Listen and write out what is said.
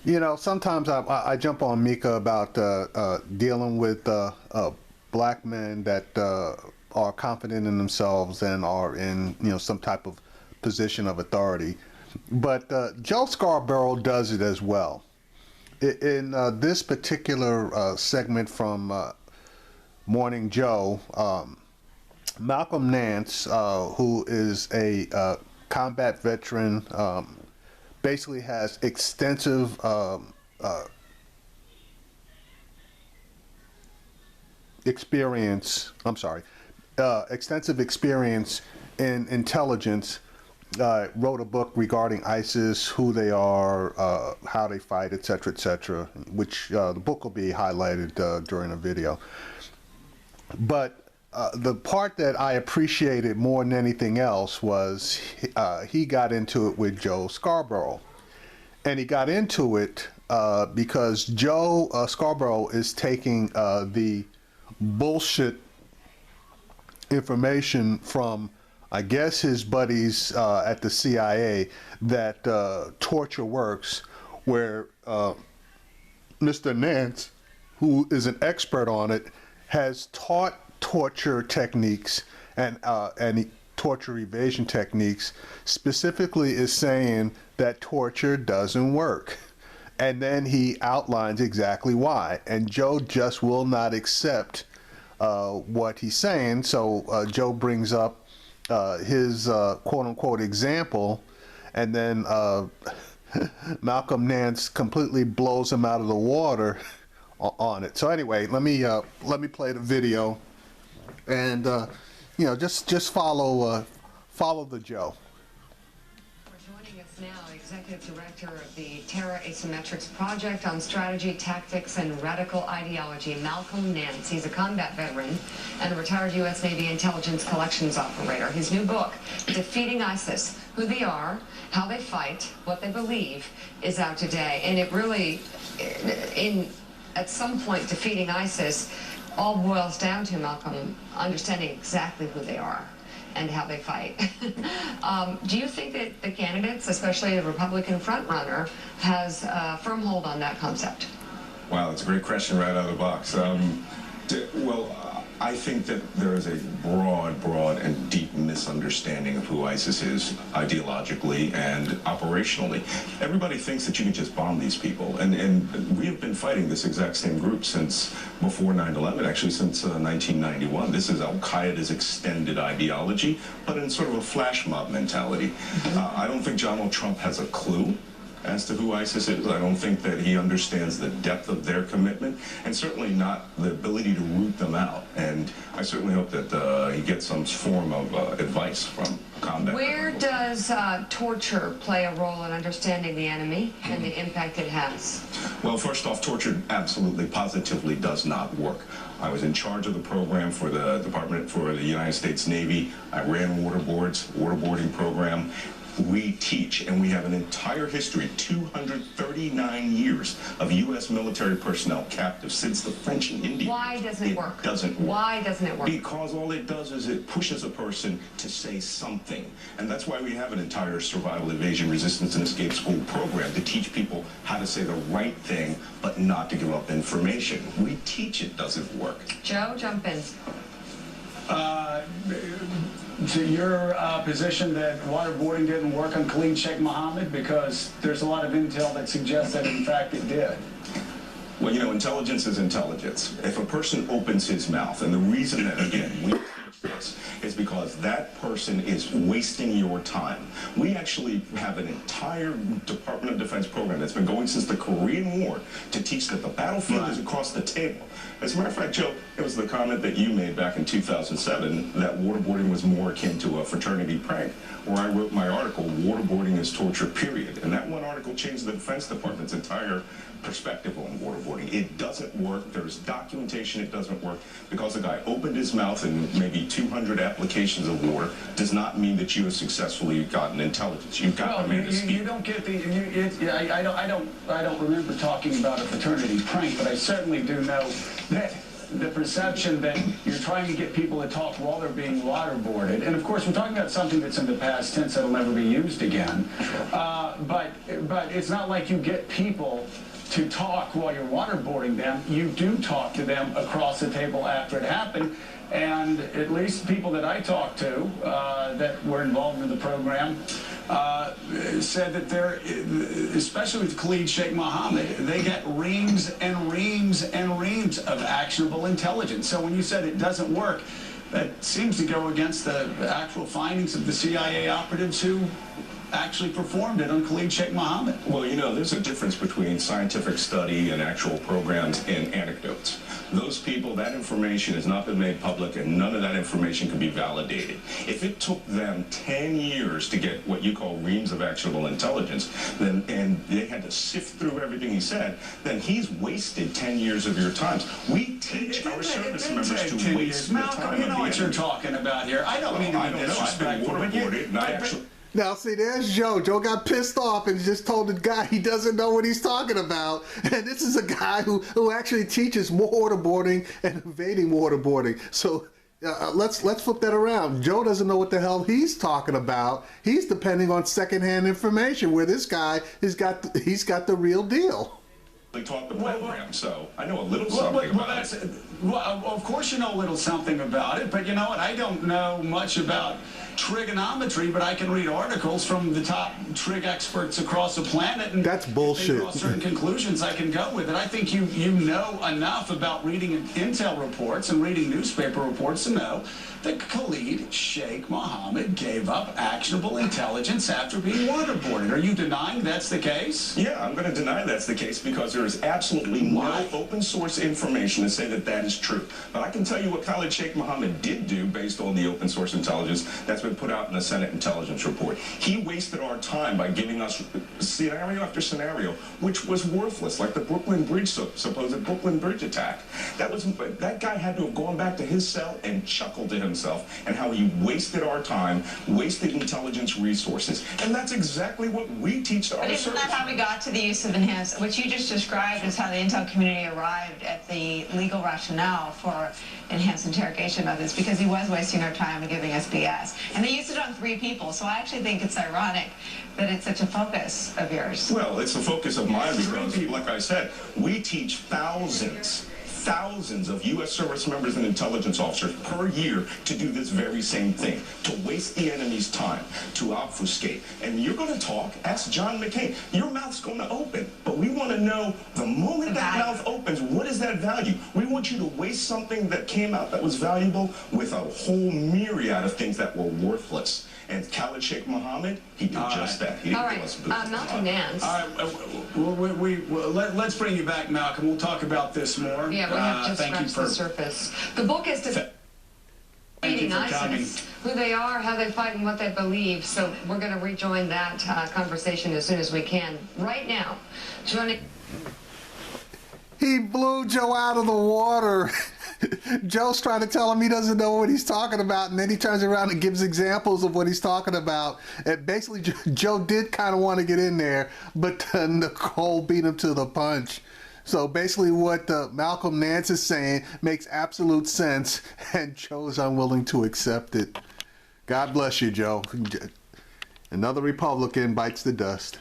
You know, sometimes I jump on Mika about dealing with black men that are confident in themselves and are in, you know, some type of position of authority. But Joe Scarborough does it as well. In this particular segment from Morning Joe, Malcolm Nance, who is a combat veteran, basically has extensive experience. I'm sorry, extensive experience in intelligence. Wrote a book regarding ISIS, who they are, how they fight, etc., which the book will be highlighted during a video. But the part that I appreciated more than anything else was he got into it with Joe Scarborough. And he got into it because Joe Scarborough is taking the bullshit information from, I guess, his buddies at the CIA that torture works, where Mr. Nance, who is an expert on it, has taught torture techniques and torture evasion techniques, specifically is saying that torture doesn't work. And then he outlines exactly why. And Joe just will not accept what he's saying. So Joe brings up his quote-unquote example, and then Malcolm Nance completely blows him out of the water on it. So anyway, let me play the video, and you know, just follow the Joe. Joining us now, Executive Director of the Terra Asymmetrics Project on Strategy, Tactics, and Radical Ideology, Malcolm Nance. He's a combat veteran and a retired U.S. Navy intelligence collections operator. His new book, Defeating ISIS, Who They Are, How They Fight, What They Believe, is out today. And it really, at some point, defeating ISIS all boils down to, Malcolm, understanding exactly who they are and how they fight. Do you think that the candidates, especially the Republican frontrunner, has a firm hold on that concept? Wow, that's a great question right out of the box. I think that there is a broad and deep misunderstanding of who ISIS is ideologically and operationally. Everybody thinks that you can just bomb these people, and we have been fighting this exact same group since before 9/11, actually since 1991. This is Al-Qaeda's extended ideology, but in sort of a flash mob mentality. I don't think Donald Trump has a clue as to who ISIS is. I don't think that he understands the depth of their commitment, and certainly not the ability to root them out. And I certainly hope that he gets some form of advice from combat. Where does torture play a role in understanding the enemy and the impact it has? Well, first off, torture absolutely, positively does not work. I was in charge of the program for the Department for the United States Navy. I ran waterboarding program. We teach, and we have an entire history, 239 years of U.S. military personnel captive since the French and Indian. Why doesn't it work? Doesn't work. Why doesn't it work? Because all it does is it pushes a person to say something. And that's why we have an entire survival, evasion, resistance, and escape school program to teach people how to say the right thing, but not to give up information. We teach it doesn't work. Joe, jump in. To your position that waterboarding didn't work on Khalid Sheikh Mohammed, because there's a lot of intel that suggests that in fact it did. Well, you know, intelligence is intelligence. If a person opens his mouth, and the reason that, again, we teach this is because that person is wasting your time. We actually have an entire Department of Defense program that's been going since the Korean War to teach that the battlefield is across the table. As a matter of fact, Joe, it was the comment that you made back in 2007 that waterboarding was more akin to a fraternity prank, where I wrote my article, Waterboarding is Torture, Period. And that one article changed the Defense Department's entire perspective on waterboarding. It doesn't work. There's documentation it doesn't work, because the guy opened his mouth in maybe 200 applications of water does not mean that you have successfully gotten intelligence. You've got to make a speak. You don't get the. I don't remember talking about a fraternity prank, but I certainly do know that the perception that you're trying to get people to talk while they're being waterboarded. And of course, we're talking about something that's in the past tense that'll never be used again. But it's not like you get people to talk while you're waterboarding them. You do talk to them across the table after it happened. And at least people that I talked to that were involved in the program said that they're, especially with Khalid Sheikh Mohammed, they get reams and reams and reams of actionable intelligence. So when you said it doesn't work, that seems to go against the actual findings of the CIA operatives who actually performed it on Khalid Sheikh Mohammed. Well, you know, there's a difference between scientific study and actual programs and anecdotes. Those people, that information has not been made public, and none of that information can be validated. If it took them 10 years to get what you call reams of actionable intelligence, then and they had to sift through everything he said, then he's wasted 10 years of your time. We teach our service members to waste the time. Malcolm, you know what you're talking about here. I don't mean to be disrespectful, but you... Now, see, there's Joe. Joe got pissed off and just told the guy he doesn't know what he's talking about. And this is a guy who actually teaches waterboarding and evading waterboarding. So let's flip that around. Joe doesn't know what the hell he's talking about. He's depending on secondhand information, where this guy he's got the real deal. They taught the program, so I know a little something about it. Well, of course you know a little something about it, but you know what? I don't know much about trigonometry, but I can read articles from the top trig experts across the planet, and that's bullshit. If they draw certain conclusions, I can go with it. I think you know enough about reading intel reports and reading newspaper reports to know that Khalid Sheikh Mohammed gave up actionable intelligence after being waterboarded. Are you denying that's the case? Yeah, I'm going to deny that's the case because there is absolutely no open source information to say that that is true. But I can tell you what Khalid Sheikh Mohammed did do based on the open source intelligence that's been put out in the Senate Intelligence Report. He wasted our time by giving us scenario after scenario, which was worthless, like the Brooklyn Bridge, supposed Brooklyn Bridge attack. That guy had to have gone back to his cell and chuckled to himself and how he wasted our time, wasted intelligence resources. And that's exactly what we teach to our service. Isn't that how we got to the use of enhanced, what you just described is how the intel community arrived at the legal rationale for enhanced interrogation methods, because he was wasting our time and giving us BS. And they used it on 3 people, so I actually think it's ironic that it's such a focus of yours. Well, it's a focus of mine because, like I said, we teach thousands of U.S. service members and intelligence officers per year to do this very same thing, to waste the enemy's time, to obfuscate. And you're going to talk, ask John McCain, your mouth's going to open, but we want to know the moment that mouth opens, what is that value? We want you to waste something that came out that was valuable with a whole myriad of things that were worthless. And Khalid Sheikh Mohammed, he did just that. He didn't give us business. Malcolm Nance. Let's bring you back, Malcolm. We'll talk about this more. Yeah, we have just scratched the surface. The book is defeating ISIS, who they are, how they fight, and what they believe. So we're going to rejoin that conversation as soon as we can. Right now, joining... He blew Joe out of the water. Joe's trying to tell him he doesn't know what he's talking about, and then he turns around and gives examples of what he's talking about. And basically, Joe did kind of want to get in there, but Nicole beat him to the punch. So basically what Malcolm Nance is saying makes absolute sense, and Joe's unwilling to accept it. God bless you, Joe. Another Republican bites the dust.